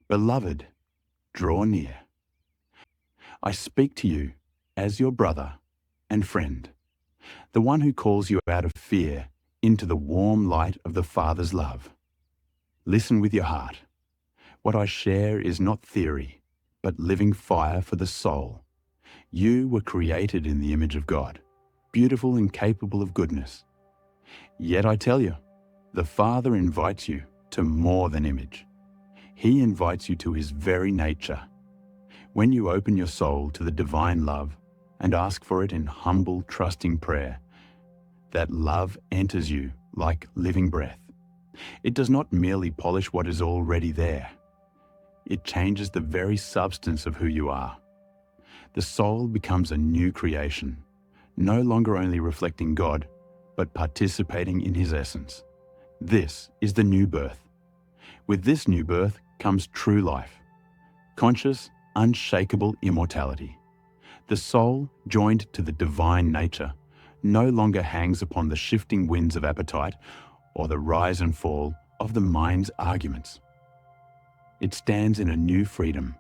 Beloved, draw near. I speak to you as your brother and friend, the one who calls you out of fear into the warm light of the Father's love. Listen with your heart. What I share is not theory, but living fire for the soul. You were created in the image of God, beautiful and capable of goodness. Yet I tell you, the Father invites you to more than image. He invites you to His very nature. When you open your soul to the divine love and ask for it in humble, trusting prayer, that love enters you like living breath. It does not merely polish what is already there. It changes the very substance of who you are. The soul becomes a new creation, no longer only reflecting God, but participating in His essence. This is the new birth. With this new birth comes true life, conscious, unshakable immortality. The soul, joined to the divine nature, no longer hangs upon the shifting winds of appetite or the rise and fall of the mind's arguments. It stands in a new freedom.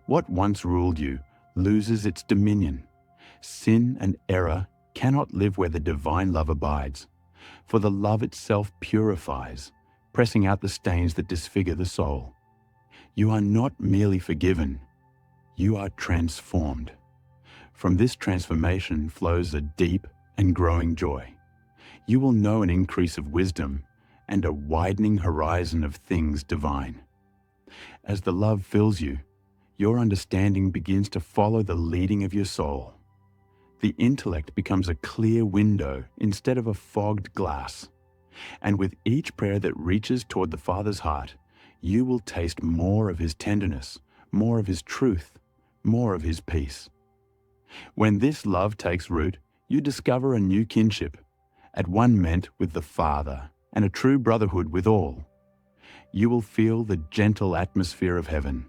What once ruled you loses its dominion. Sin and error cannot live where the divine love abides, for the love itself purifies, pressing out the stains that disfigure the soul. You are not merely forgiven, you are transformed. From this transformation flows a deep and growing joy. You will know an increase of wisdom and a widening horizon of things divine. As the love fills you, your understanding begins to follow the leading of your soul. The intellect becomes a clear window instead of a fogged glass. And with each prayer that reaches toward the Father's heart, you will taste more of His tenderness, more of His truth, more of His peace. When this love takes root, you discover a new kinship, at one meant with the Father, and a true brotherhood with all. You will feel the gentle atmosphere of heaven,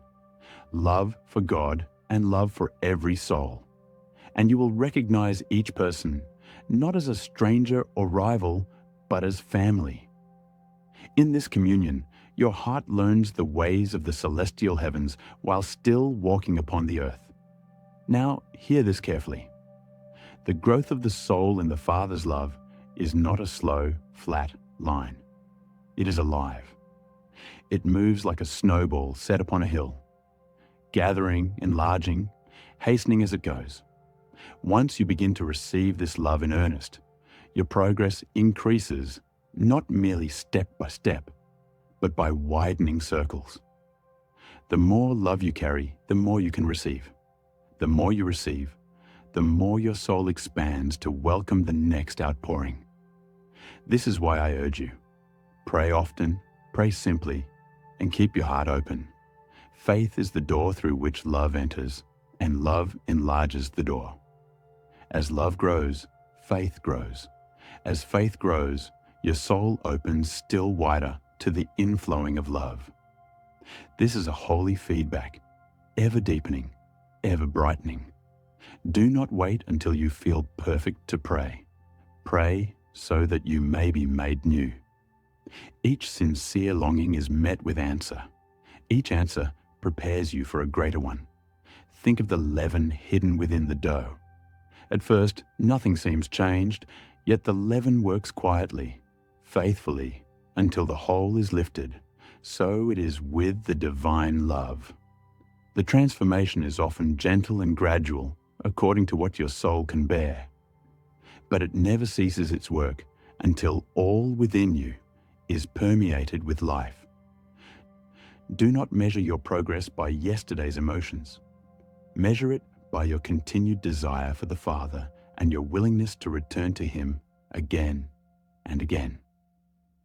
love for God and love for every soul. And you will recognize each person, not as a stranger or rival, but as family. In this communion, your heart learns the ways of the celestial heavens while still walking upon the earth. Now, hear this carefully. The growth of the soul in the Father's love is not a slow, flat line. It is alive. It moves like a snowball set upon a hill, gathering, enlarging, hastening as it goes. Once you begin to receive this love in earnest, your progress increases not merely step by step, but by widening circles. The more love you carry, the more you can receive. The more you receive, the more your soul expands to welcome the next outpouring. This is why I urge you, pray often, pray simply, and keep your heart open. Faith is the door through which love enters, and love enlarges the door. As love grows, faith grows. As faith grows, your soul opens still wider to the inflowing of love. This is a holy feedback, ever deepening, ever brightening. Do not wait until you feel perfect to pray. Pray so that you may be made new. Each sincere longing is met with answer. Each answer prepares you for a greater one. Think of the leaven hidden within the dough. At first, nothing seems changed, yet the leaven works quietly, faithfully, until the whole is lifted. So it is with the divine love. The transformation is often gentle and gradual, according to what your soul can bear. But it never ceases its work until all within you is permeated with life. Do not measure your progress by yesterday's emotions. Measure it by your continued desire for the Father and your willingness to return to Him again and again.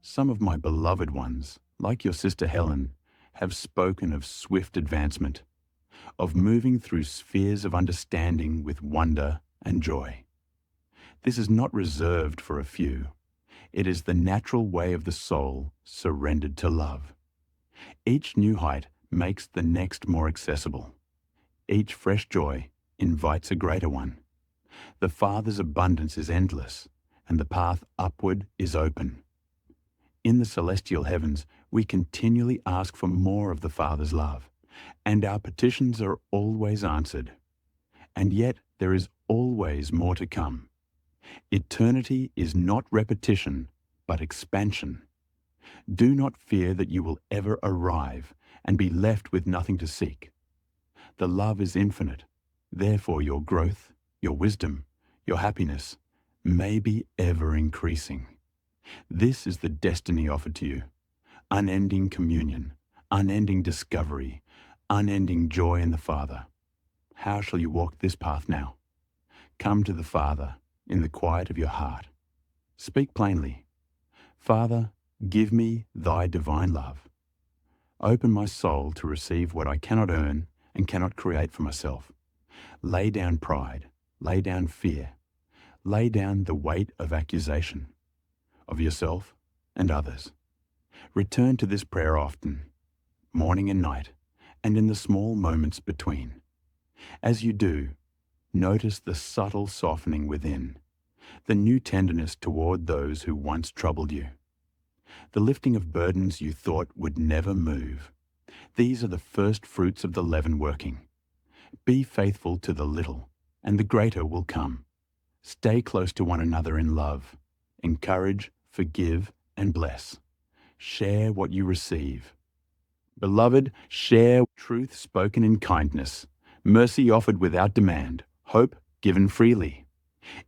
Some of my beloved ones, like your sister Helen, have spoken of swift advancement, of moving through spheres of understanding with wonder and joy. This is not reserved for a few. It is the natural way of the soul surrendered to love. Each new height makes the next more accessible. Each fresh joy invites a greater one. The Father's abundance is endless, and the path upward is open. In the celestial heavens, We continually ask for more of the Father's love, and our petitions are always answered. And yet there is always more to come. Eternity is not repetition, but expansion. Do not fear that you will ever arrive and be left with nothing to seek. The love is infinite. Therefore, your growth, your wisdom, your happiness may be ever increasing. This is the destiny offered to you. Unending communion, unending discovery, unending joy in the Father. How shall you walk this path now? Come to the Father in the quiet of your heart. Speak plainly. Father, give me thy divine love. Open my soul to receive what I cannot earn and cannot create for myself. Lay down pride, lay down fear, lay down the weight of accusation of yourself and others. Return to this prayer often, morning and night, and in the small moments between. As you do, notice the subtle softening within, the new tenderness toward those who once troubled you, the lifting of burdens you thought would never move. These are the first fruits of the leaven working. Be faithful to the little, and the greater will come. Stay close to one another in love. Encourage, forgive, and bless. Share what you receive. Beloved, share truth spoken in kindness, mercy offered without demand, hope given freely.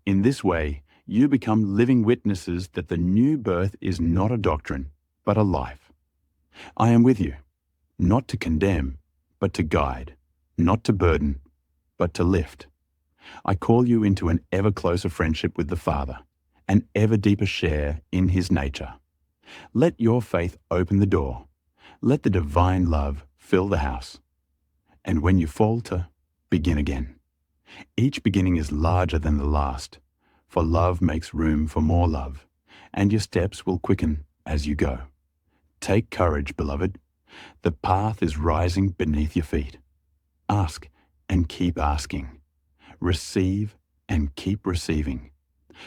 In this way, you become living witnesses that the new birth is not a doctrine, but a life. I am with you, not to condemn, but to guide, not to burden, but to lift. I call you into an ever closer friendship with the Father, an ever deeper share in His nature. Let your faith open the door. Let the divine love fill the house. And when you falter, begin again. Each beginning is larger than the last, for love makes room for more love, and your steps will quicken as you go. Take courage, beloved. The path is rising beneath your feet. Ask and keep asking. Receive and keep receiving.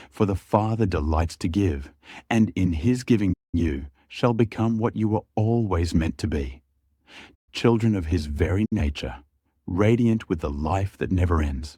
For the Father delights to give, and in His giving you shall become what you were always meant to be. Children of His very nature, radiant with the life that never ends.